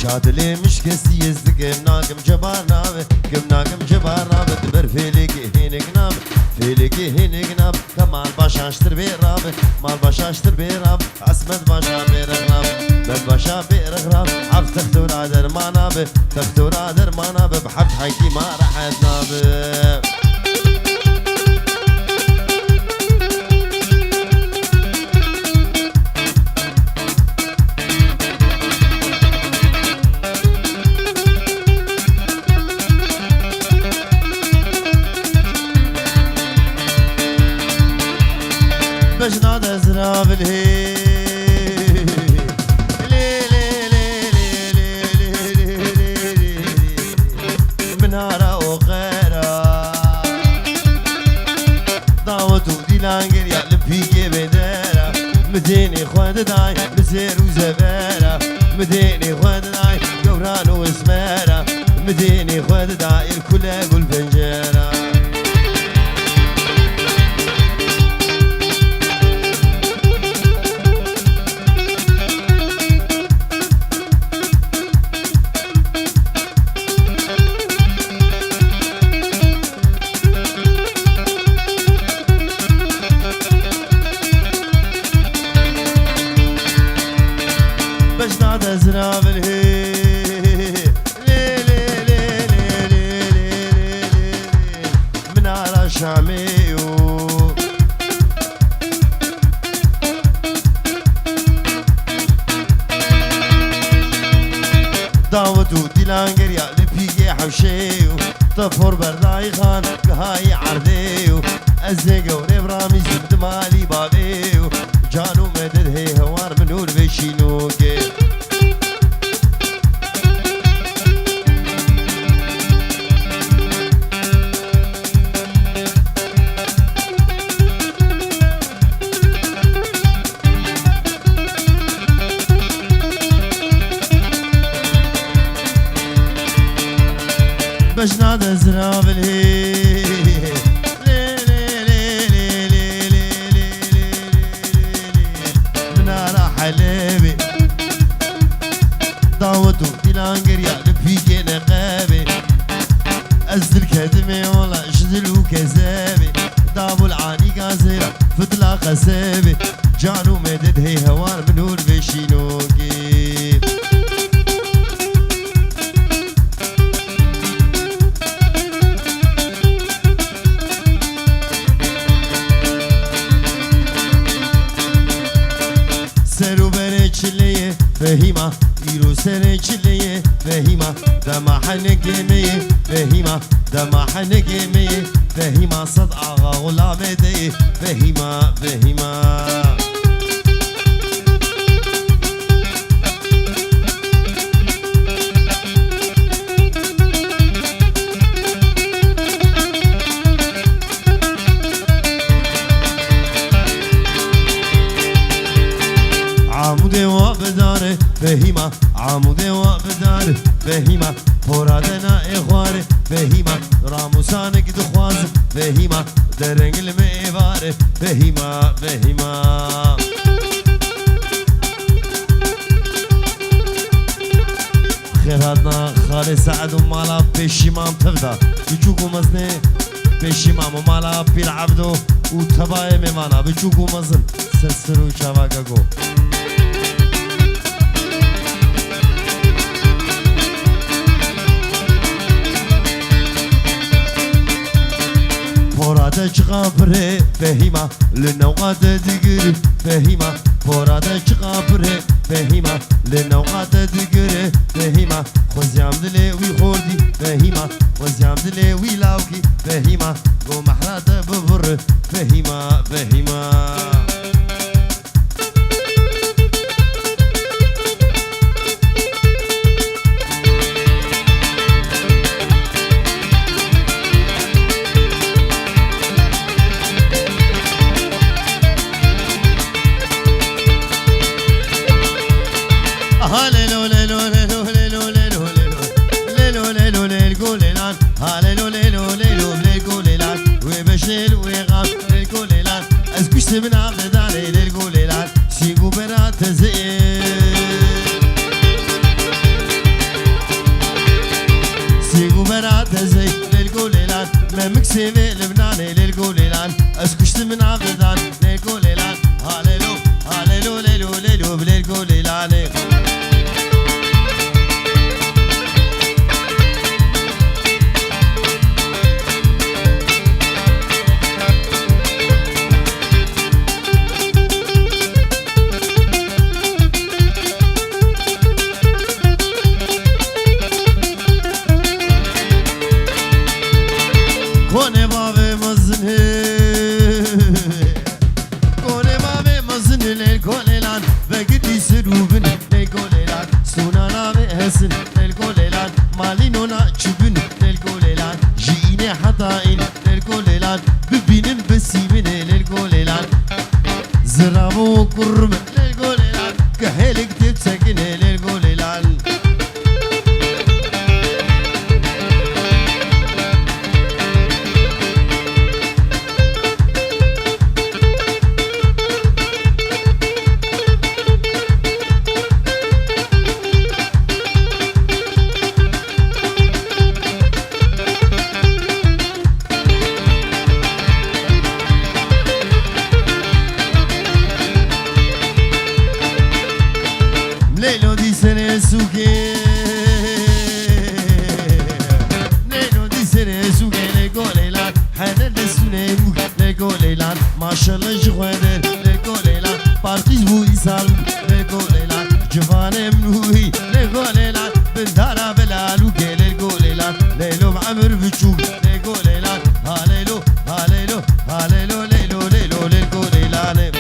شادلي مش كسي يزدقم ناقم جبار نابه قم ناقم جبار نابه دبر فيلقي هينك نابه فيلقي هينك نابه كمال باشا اشتر بيرابه مال باشا اشتر بيرابه اسمد باشا بيرغرابه مد باشا بيرغرابه عف تختور عدر ما نابه تختور عدر ما نابه بحب حيكي ما راحت نابه باش نادى زراب الهي منارة وغيرة دعوتو دي لانجر يقلب فيكي بدارة مديني خواد داي مسير وزبارة مديني خواد داي قوران وسمارة مديني خواد داي الكل اقول فنجارة زراب الهي منارة شاميو داوتو ديلانجر يا لبيجي حوشيو طفور برداي خان قهاي عرديو الزيقو ريبرامي زبد مالي بابيو جانو مدد هي هوار منور بشينوكي باش نادى زراب الهي منارة حليبي دعوتو ديلانجر يقلب فيكي نقابي أزل كدمي والله اشدلو كذابي دابو العاني قازيرة فضلا خسابي جانو مدد هي هوار منور بشينوكي فهيمة يرو سرجلية فهيمة دما حنقيمية فهيمة دما حنقيمية فهيمة صدقة غلامة دي فهيمة فهيمة عمودي وابداره فهيمة عمودي وابداره فهيمة فرادنا إخواره فهيمة راموسانك دخواز فهيمة درنگ الميباره فهيمة فهيمة خيراتنا خالي سعد ومالا بشيمام تفدا بجوكو مزني بشيمام ومالا بالعبدو وتبايا ميمانا بجوكو مزن سسرو شواقاقو فورادة چقابره فهيمة لنوقات دقري فهيمة فورادة چقابره فهيمة لنوقات دقري فهيمة خوزيام دلي وي خوردي فهيمة خوزيام دلي وي لاوكي فهيمة قو محرادة ببر فهيمة فهيمة هاليلو ليلو ليلو ليلو ليلو ليلو ليلو ليلو قوليلان هاليلو ليلو ليلو ليلو قوليلان وبشيل ويغاب للقوليلان اسكشت من عبد علي للقوليلان سيقو برات زين ليلاني كوني بابي مزني كوني بابي مزني للكوليلان بقيتي سروبن للكوليلان سونانا بهسن للكوليلان مالينونا تشبن للكوليلان جيني حطائن للكوليلان ببين بسيمن للكوليلان زرابو قرم للكوليلان كهلك تبسكن للكوليلان ليلو دي سنة سوكي ليلو دي سنة سوكي ليلان حنان السنة ليلان ما شاء الله جوادر ليلان بارتيز بو إسال ليلان جفان منوهي ليلان بندارا بلالو ليلان ليلو معمر بتشوك ليلان هاليلو هاليلو هاليلو ليلو ليلو ليلان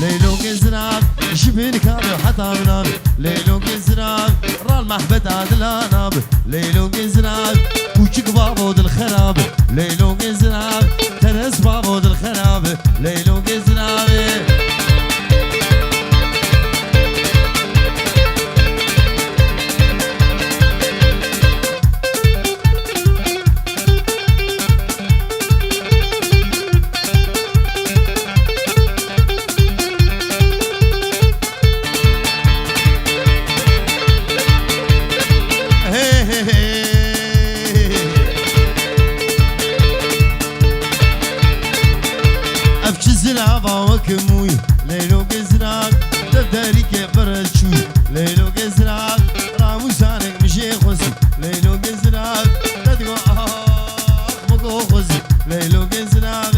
ليلو كزراب شبين كابي وحتى منامي ليلو كزراب رال محبت عدلا نابي ليلو كزراب كوشك بابو دل خراب ليلو كزراب ترس بابو دل خراب ليلو كزراب كموي ليلو كزراق تداري كبر شوي ليلو كزراق رامو سانك مشي خزي ليلو كزراق تدقو مكو خزي ليلو كزراق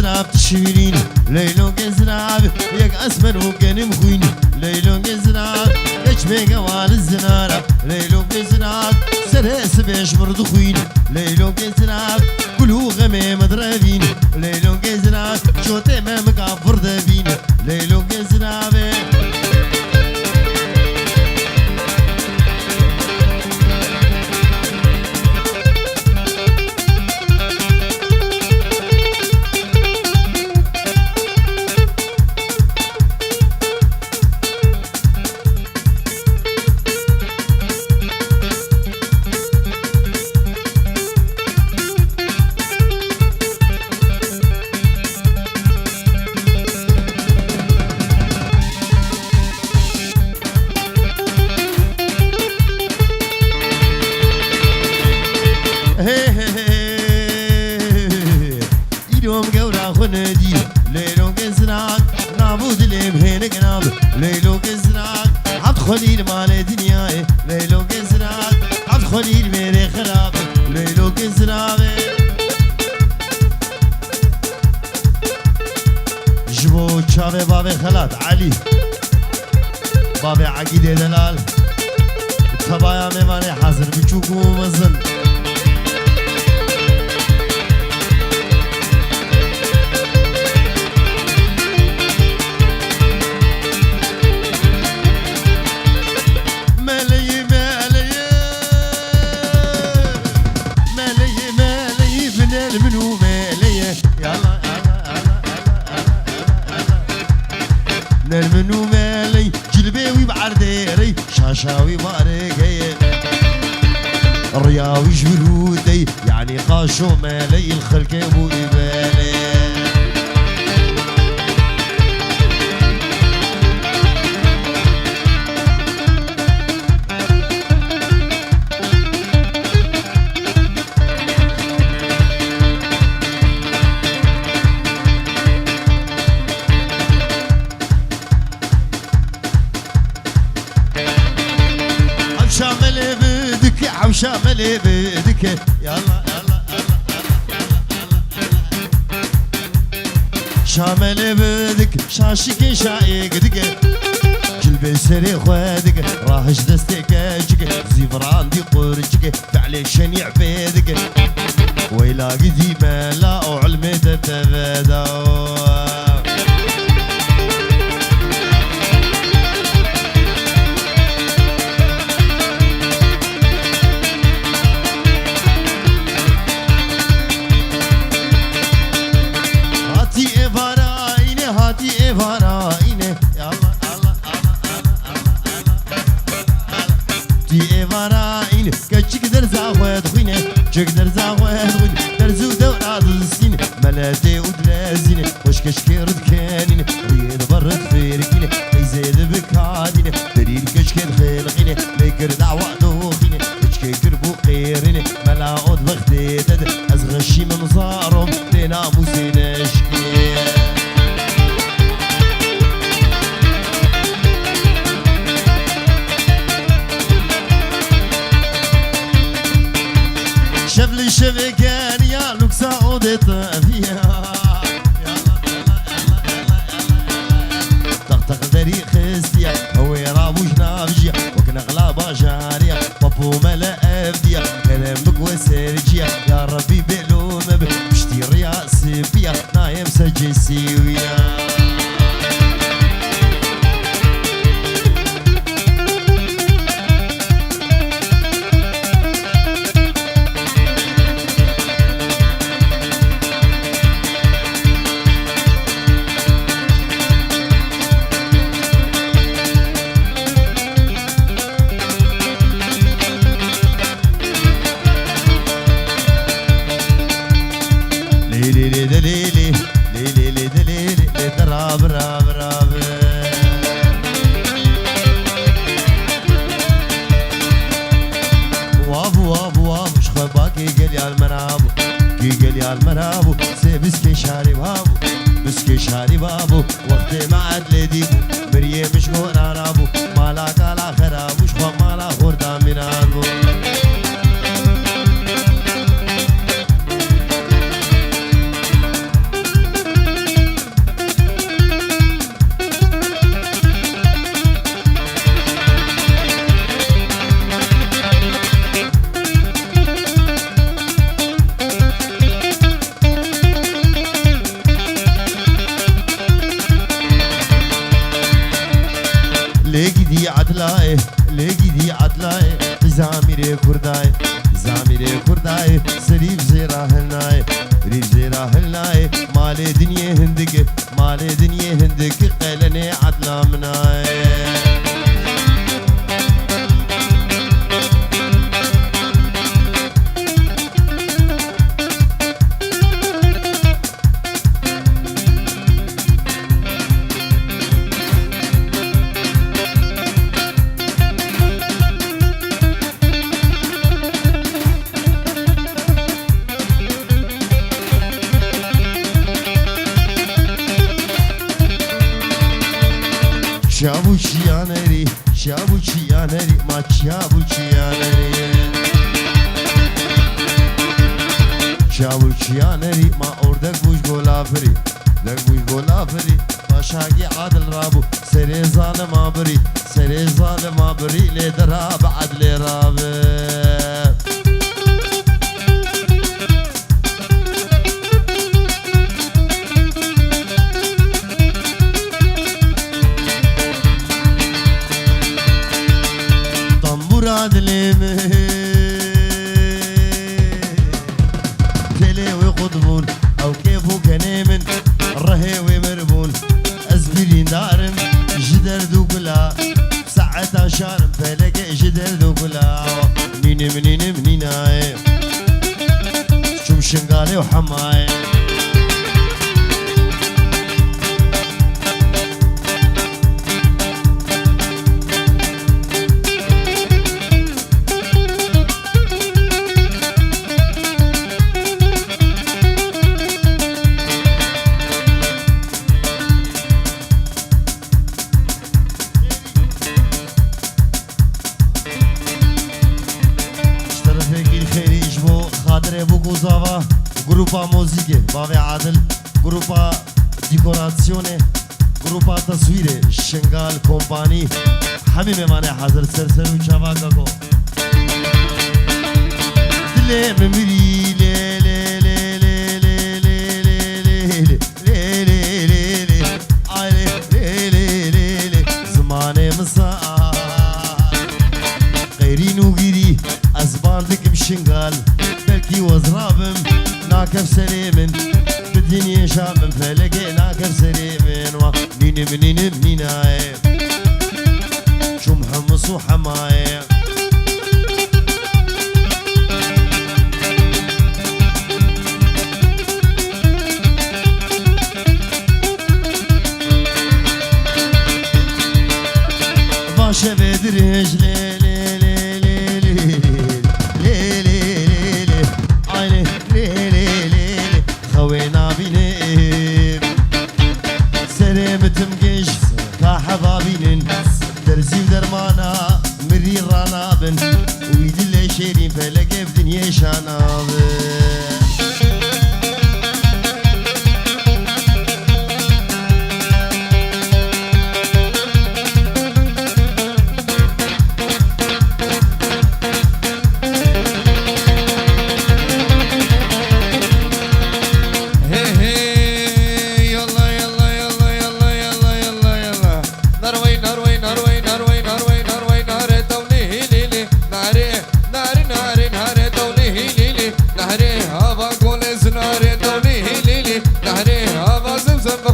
زناب تشويرين ليلو كزناب يك اسمر وكان مخويني ليلو كزناب ايش بيقى وال الزنارة ليلو كزناب سرس بيش برضو خويني ليلو كزناب كلو غمي مضربيني ليلو كزناب شوتي ما مقابر دابيني ليلو كزناب يوم قورا خندي ليلو كزراق نابود لي بهنك ناب ليلو كزراق عبد خليل مال دنياي ليلو كزراق عبد خليل ميري خراب عقيد دلال تبايا ميواني حاضر بچوكو مزن منو مالية يلا نرمنو مالي جلبيوي بعرديري شاشاوي بارقية الرياوي جلودي يعني قاشو مالي الخلق ابو إبالي شامل بدك عم شامل بدك يلا شامل بدك شاشك شايق دك جلبي سري خوادك راهش دستك جك زيفران دي قرجك فعلي شنيع بيدك ويلاقي دي ملا وعلمي تتبادو إيفاراينه يلا تي إيفاراينه كشك درزا خواد خوينه شك درزا خواد خوينه درزو دورات السين ملاتي ودلازينه وش كشكيرد كانينه ريد برد فيركينه يزيد بكادينه دريد كشكين خلقينه ليكر دعوة دوخينه كشكي كربو قيرينه ملا عود بغديدد أزغشي من صارهم لينا موسينشكي شبلي شبكان يا لوكسا عودت فيها طقطق دري خستيا هو رابو جنابجيا وكنا غلابا جاريا بابو ملا افديا كلام بقوى سيرجيا يا ربي بلوم بشتي رياسي بيا نايم سجسيويا المرابو سيبسكي شاري بابو بسكي شاري بابو وقت ما عدل ديبو مريه مش غورا رابو مالا قالا خرابو شخوا مالا خوردا منابو لقي دي عدلاي زاميري كرداي زاميري كرداي سريف زيرا هلناي ريف زيرا هلناي مالي دنيا هندك مالي دنيا هندك قيلني عدلا مناي Şabuçiyaneri, şabuçiyaneri, maçabuçiyaneri Şabuçiyaneri, ma orada kuş golaferi Dek kuş golaferi, شاقي عادل رابو سري ظالم عبري سري ظالم عبري لي دراب عدل رابي طنبور عدل تلي ويقضبون او كيفو كنيمن رهيوي مربون ازبيلي نارم جدر دوكلا ساعتها شارم فلقى جدر دوكلا نينم نينم نيناي شوم شنقالي وحماي Grupa موزیک باوی عادل گروپا دیکوراسیونه گروپا تصویره شنگال کمپانی همه میمانه حاضر سرسر و چواکا کو دلی ممیری لی لی لی لی لی لی لی لی لی لی لی آلی لی لی لی لی زمان مساء غیری نوگیری از باندکم شنگال بلکی وزرابم ناكف سليمن بالدنيا شامن فلقي ناكف سليمن ونينم نينم نيناي شو محمص وحماي باشا بدرج لي لي لي لي لي لي لي لي عيني خوينا بينين سلامة مقش كحبابين درزي ودرمانا مري رانابن ويد اللي شيرين فلقى بدنيا شانابن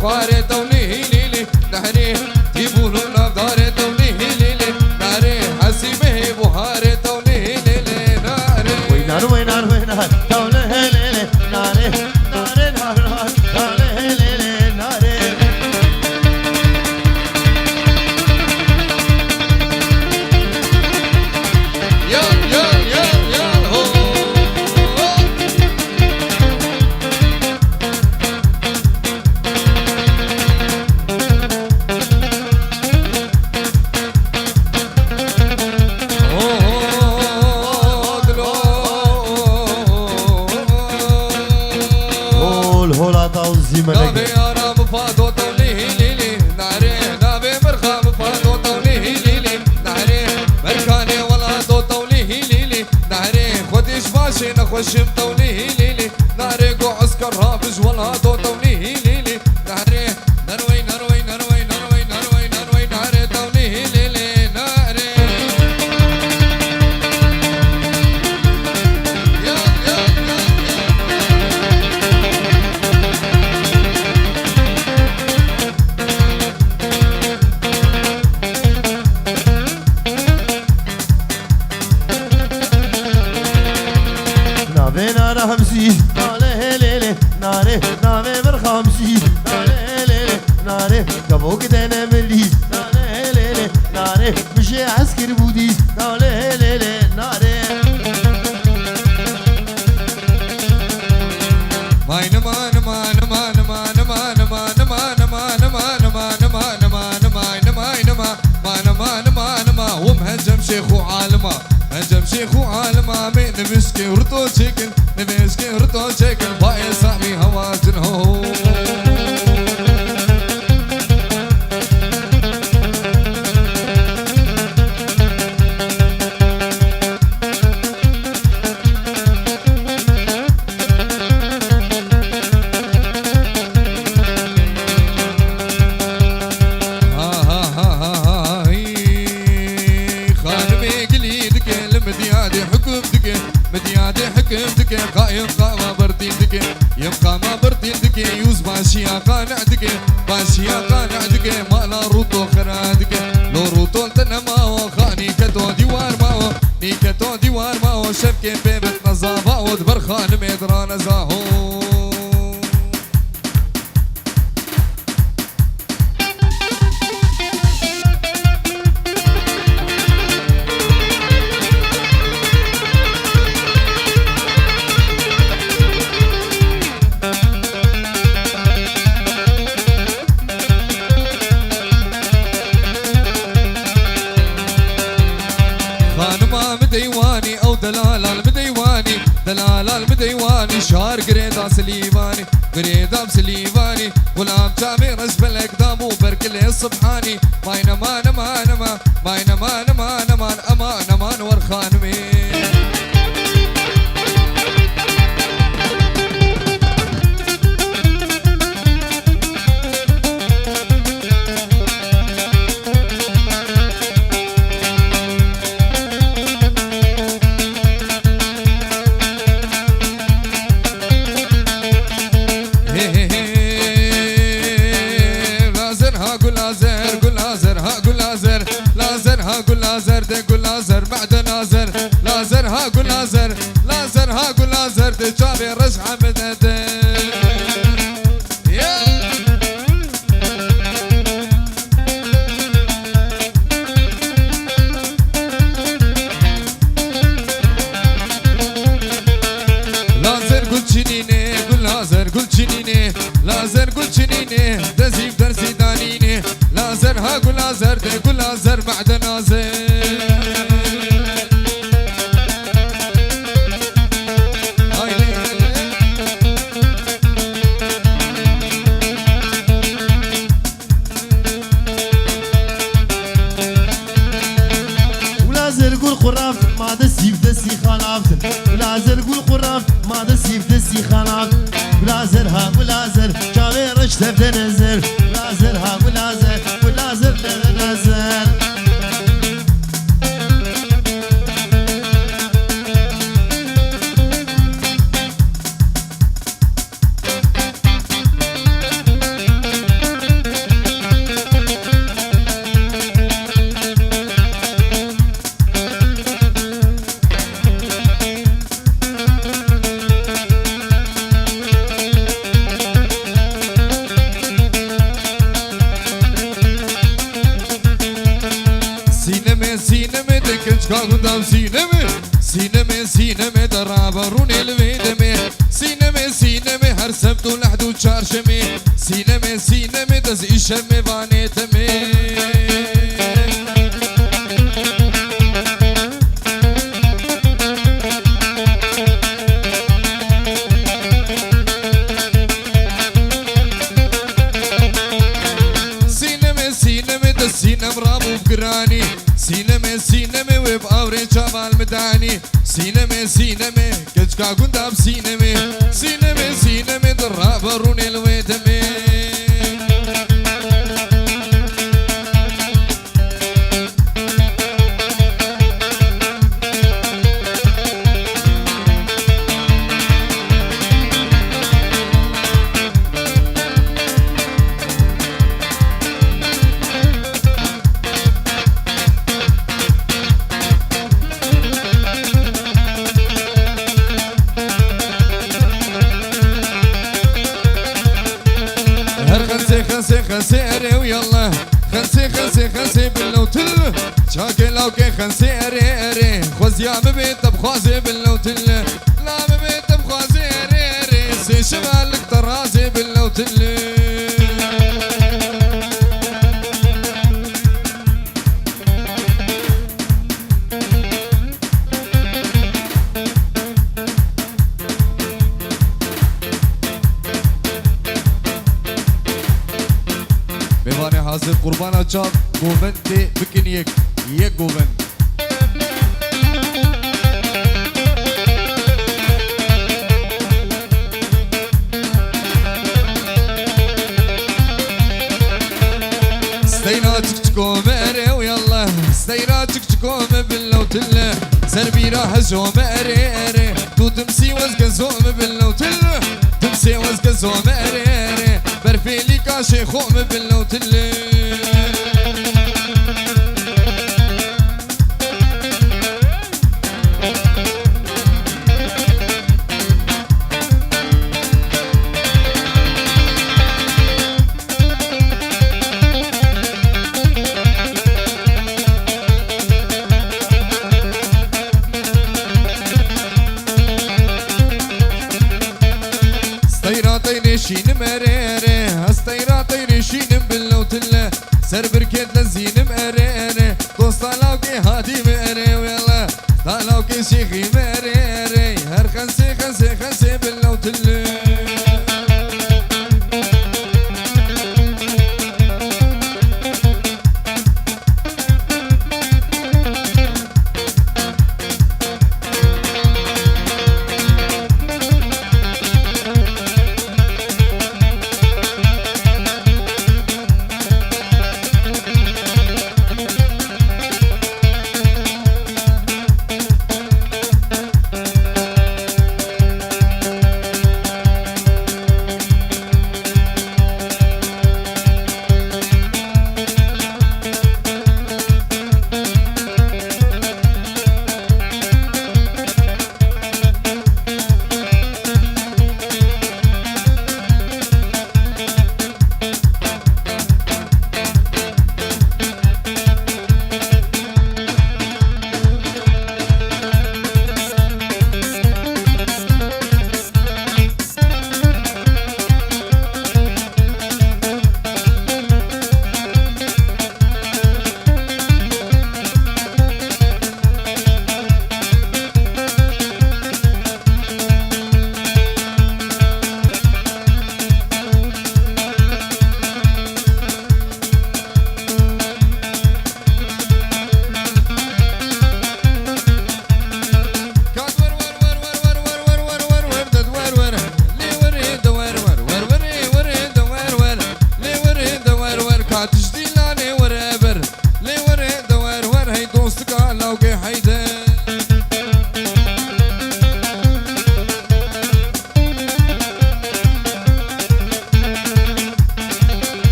خواره تونی لیلی نهری تیبولو نگاره تونی لیلی نهری حسیبه بوهاره تونی لیلی نهری وینار وینار وینار تونه لیلی نهری نهری نهر تونه لیلی نهری یال یال یال یال هو نبي أنا مفادو توليه ليلي ناري نبي مرخا مفادو توليه ليلي ناري مركاني ولا دو توليه ليلي ناري خديش باشي نخشم توليه ليلي ناري قو عسكر هابج ولا دو توليه ليلي ناري نروي نروي نروي نروي نروي نروي ناري توليه ليلي ناري يا يا يا همسي ناري ليلي ناري ناري برخمسي ناري ليلي ناري كبوك دنا ملي ناري ليلي ناري مشي عسكر بودي ناري ليلي ناري ماي نما نما نما نما نما نما نما نما نما نما نما نما نما نما نما ما نما نما نما ومهجم شيخ وعالمه هجم شيخ وعالمه من مسكي ورطو تشيكن نمسكي ورطو تشيكن باي صاحبي هواجن هو ما برتين دكي يبقى ما برتين دكي يوز باشيا قانع دكي باشيا قانع دكي ما لا روتو خرا دكي لو روتو تنما خاني كتو ديوار ماو نيكتو ديوار ماو شبكي بيبت نظافة ودبرخان ميدران زاهو ديواني او دلال المديواني دلال المديواني شهر قريدا سليماني قريدا سليماني غلام جامي رجب الاقدام وبركل الصبحاني ماين امان امان امان ماين امان امان امان امان امان ورخان مين قول لازر دي قول لازر بعد نازر لازر ها قول لازر لازر ها قول لازر دي جابي رجعة بدأت لازر قول جنيني قول لازر قول جنيني لازر قول جنيني دزيف درسي دانيني لازر ها قول لازر دي قول لازر بعد نازر ولازر قول خراف ما دسيف دسي خلافت ولازر قول خراف ما دسيف دسي خلافت ولازر ها ولازر جاوي رشت بدنزر ولازر ها ولازر ولازر بدنزر قدام سينمي سينمي سينمي درابرون الويدمي سينمي سينمي هر سبت ولحد وشارشمي سينمي سينمي دز إشمي بانيتمي سينمي سينمي دز سينم رابو بقراني سينمي سينمي وبأوري جمال مداني سينمي سينمي كجكا قندام سينمي سينمي سينمي درابرون الويدمي خنسي ويلا خنسي خنسي خنسي باللوتل شاكي لوكي خنسي اري خوز يا ببيت بخوازي باللوتل لا ببيت بخوازي اري سي شمالك طرازي باللوتل بيواني حاضر قربانا چاق گوبند تی بکن یک گوبند استينا تكتكوم اري ويلا استينا تكتكوم باللوتل سربيرا هجوم اري تو تمسي وزقزوم باللوتل تمسي وزقزوم اريري برفيلي كاشي خوم باللوتل شين مريري هستيرا طيري شين باللوتلة سر بركت لزين مريري دوست طلاوكي هادي مري ويلا طلاوكي شيخي مريري هر خنسي خنسي خنسي باللوتلة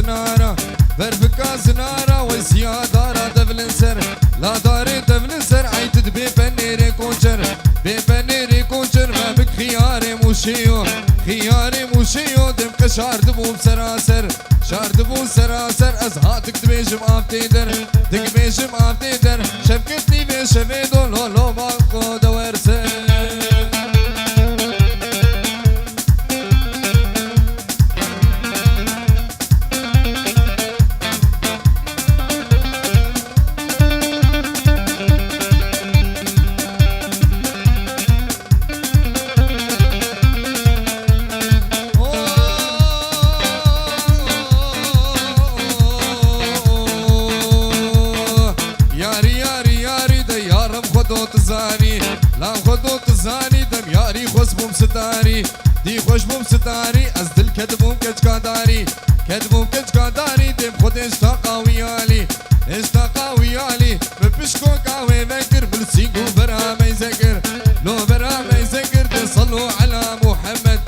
زنارة برفكا زنارة وسيا دارا دفلنسر لا داري دفلنسر عيت بي بنيري كونشر بي بنيري كونشر ما بك خياري موشيو خياري موشيو دمك شاردبو بسراسر شاردبو سراسر ازهاتك دبيش مافتيدر دبيش مافتيدر شبكتني بشفيدو لولو مالكو دورسر لا خدو تزاني دم ياري خوش بوم ستاري دي خوش بوم ستاري از دل كدبوم كجكاداري كدبوم كجكاداري دم خود اشتاقاويالي اشتاقاويالي ببشكو قاوي ذكر بالسيقو برا ما يذكر لو برا ما يذكر تصلوا على محمد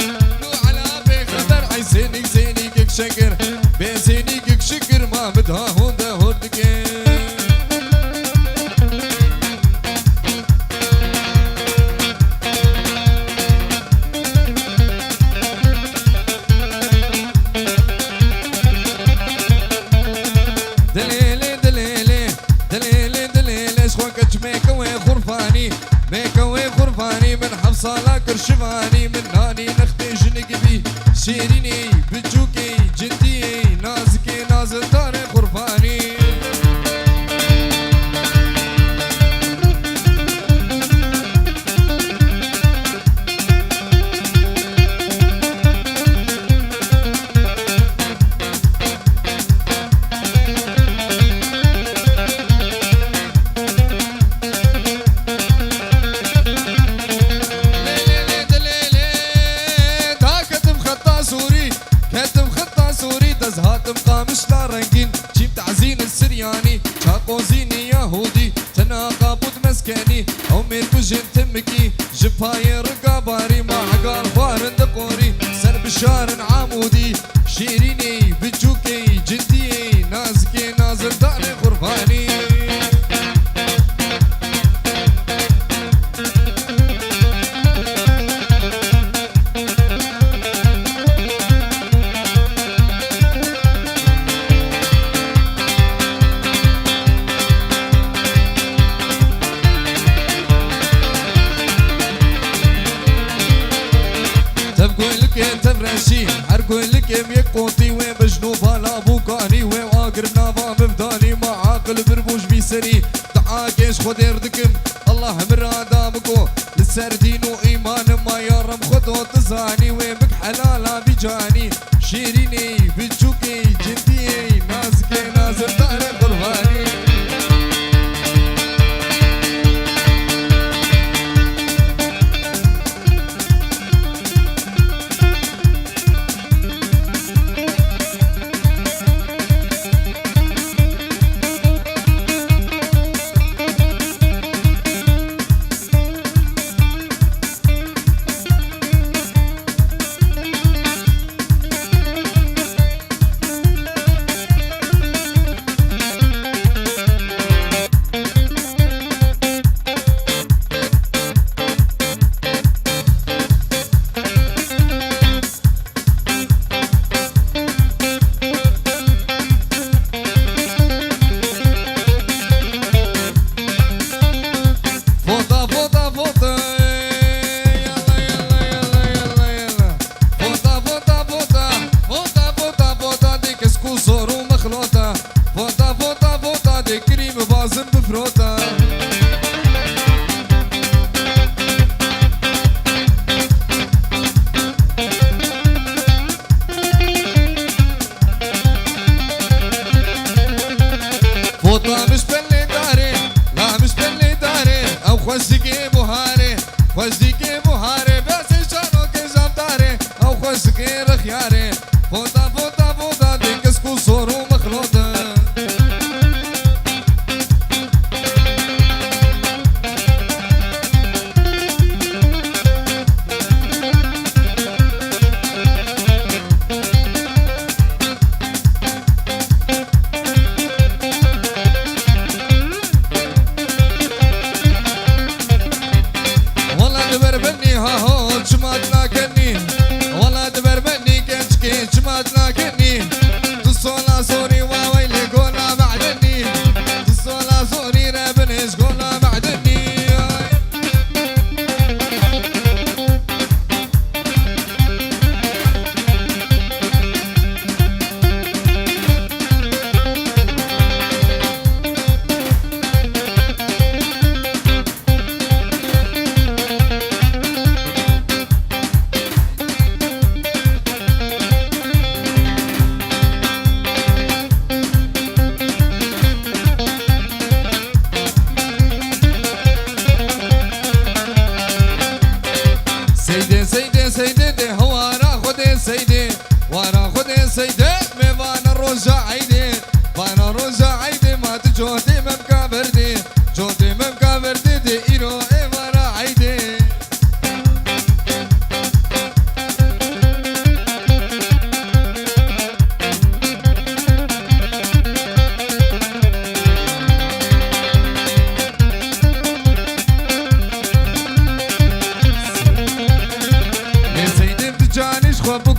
لو على بخبر عيسيني زيني شكر بيسيني شكر ما بدها هون ده هردك صالا كرشفاني من ناني نختي جنقبي شيريني بجوكي جدي نازكي نازل دار خرفاني كباري مع قال فارن دقوري سر بشار عمودي شيريني بتشوكي جدي نازكي نازل داري قرباني هرقول لك يا قوتي وين بجنوب على بوكاني وين واقر نافا مفداني مع عقل بربوش بيسري تعاكش خد يردكم الله مراد بكو للسردين وإيمان ما يرم خدو تزاني وين بك حلالا بجاني شيريني بتشوكي جدي نازكي نازل داري قرباني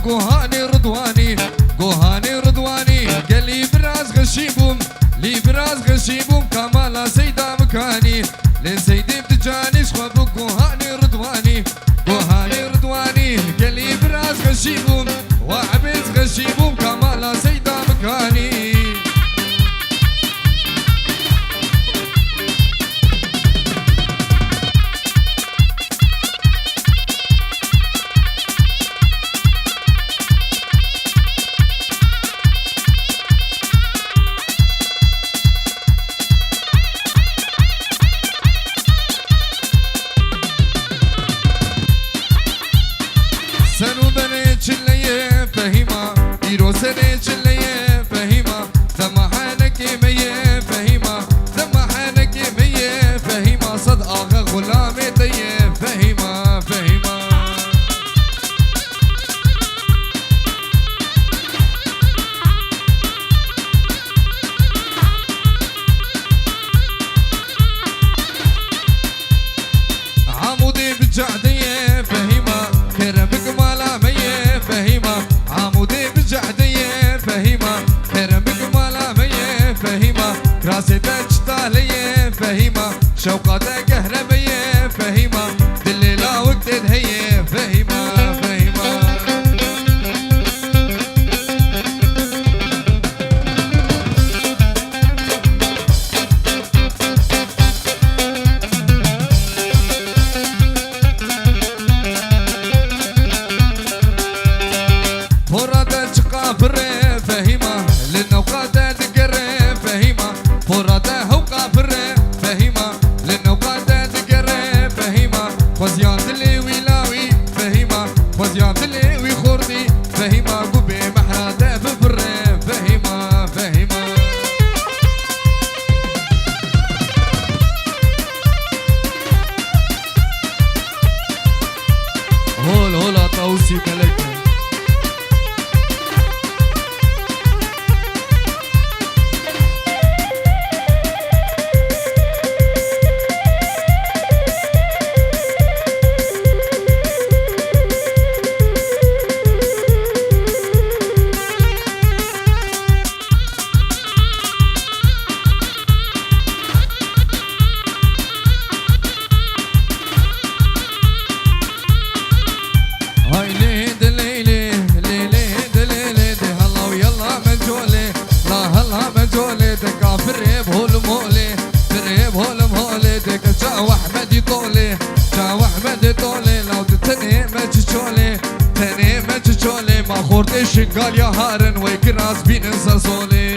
قوهاني رضواني قوهاني رضواني قال لي براز غشيبهم لي براز غشيبهم كمالا سيدا مكاني لين سيدي بتجاني شخوب قوهاني رضواني قوهاني رضواني قال لي براز غشيبهم وعبيز غشيبهم كمالا سيدا مكاني سنو بني چليه فهيما ديرو سني چليه فهيما سمحانك ميه فهيما سمحانك ميه فهيما صد آغا غلامي تيه فهيما فهيما شوقاتها كهربية فهيمة دليلة وقت هي فهيمة فهيمة فرادة شقافر فهيمة للنوقاتة تقرب فهيمة فرادة هوقافر فهيمة للنوقاتة تقرب فهيمة خوزيان دلي ويلاوي فهيمة خوزيان دلي ويخوردي فهيمة قبي محرادة بفر فهيمة فهيمة هول هولا طاوسي ملكة هاي ليد ليلي ليلي دليلي دي هلا ويلا منجولي لا هلا منجولي دي كافر بهول مولي فريب هول مولي دي جاو احمد طولي جاو احمد طولي لو تتني ما تشولي تني ما تشولي ما خورتش قال يا هارن ويكراس بين صولي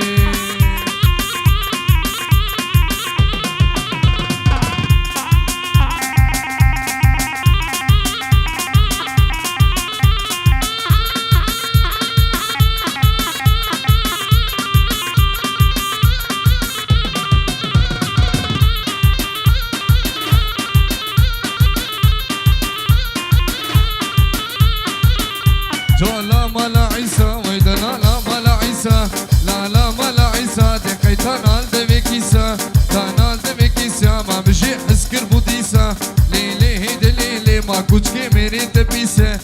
لا ملا عيسى ويدنا لا ملا عيسى لا لا ملا عيسى دقي تنال دمكيسا تنال دمكيسا ما بجي حسكر بوديسا ليلي هيد ليلي ما كوتش كي ميري تبيسه